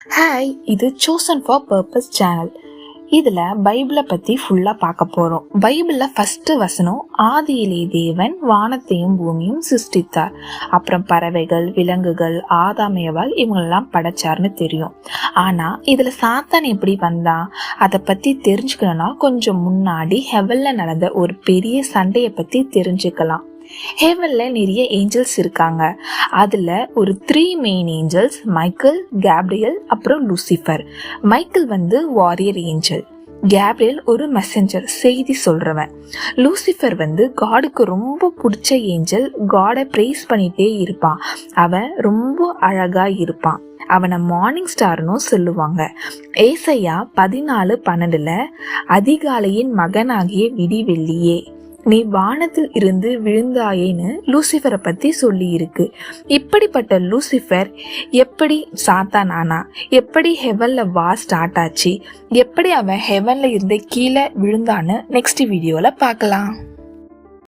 Hi, இது chosen for purpose channel. இதில் பைபிளை பற்றி ஃபுல்லாக பார்க்க போகிறோம். பைபிளில் ஃபஸ்ட்டு வசனம், ஆதியிலே தேவன் வானத்தையும் பூமியும் சிருஷ்டித்தார். அப்புறம் பறவைகள், விலங்குகள், ஆதாமேவால் இவங்களெல்லாம் படைச்சார்னு தெரியும். ஆனால் இதில் சாத்தான் எப்படி வந்தான் அதை பற்றி தெரிஞ்சுக்கணும்னா கொஞ்சம் முன்னாடி ஹெவனில் நடந்த ஒரு பெரிய சண்டையை பற்றி தெரிஞ்சுக்கலாம். ஹெவன்ல நிறைய ஏஞ்சல்ஸ் இருக்காங்க. அதுல ஒரு 3 மெயின் ஏஞ்சல்ஸ், மைக்கேல், கேப்ரியல், அப்புறம் லூசிஃபர். மைக்கேல் வந்து வாரியர் ஏஞ்சல், கேப்ரியல் ஒரு மெசஞ்சர், செய்தி சொல்றவன். லூசிஃபர் வந்து காடுக்கு ரொம்ப பிடிச்ச ஏஞ்சல், காடை ப்ரைஸ் பண்ணிட்டே இருப்பான். அவன் ரொம்ப அழகா இருப்பான். அவனை மார்னிங் ஸ்டார்னு சொல்லுவாங்க. ஏசாயா 14:12 அதிகாலையின் மகனாகிய விடிவெள்ளியே, நீ வானத்தில் இருந்து விழுந்தாயேன்னு லூசிஃபரை பத்தி சொல்லி இருக்கு. இப்படிப்பட்ட லூசிஃபர் எப்படி சாத்தான் ஆனா, எப்படி ஹெவன்ல ஸ்டார்ட் ஆச்சு, எப்படி அவன் ஹெவன்ல இருந்து கீழே விழுந்தான்னு நெக்ஸ்ட் வீடியோல பார்க்கலாம்.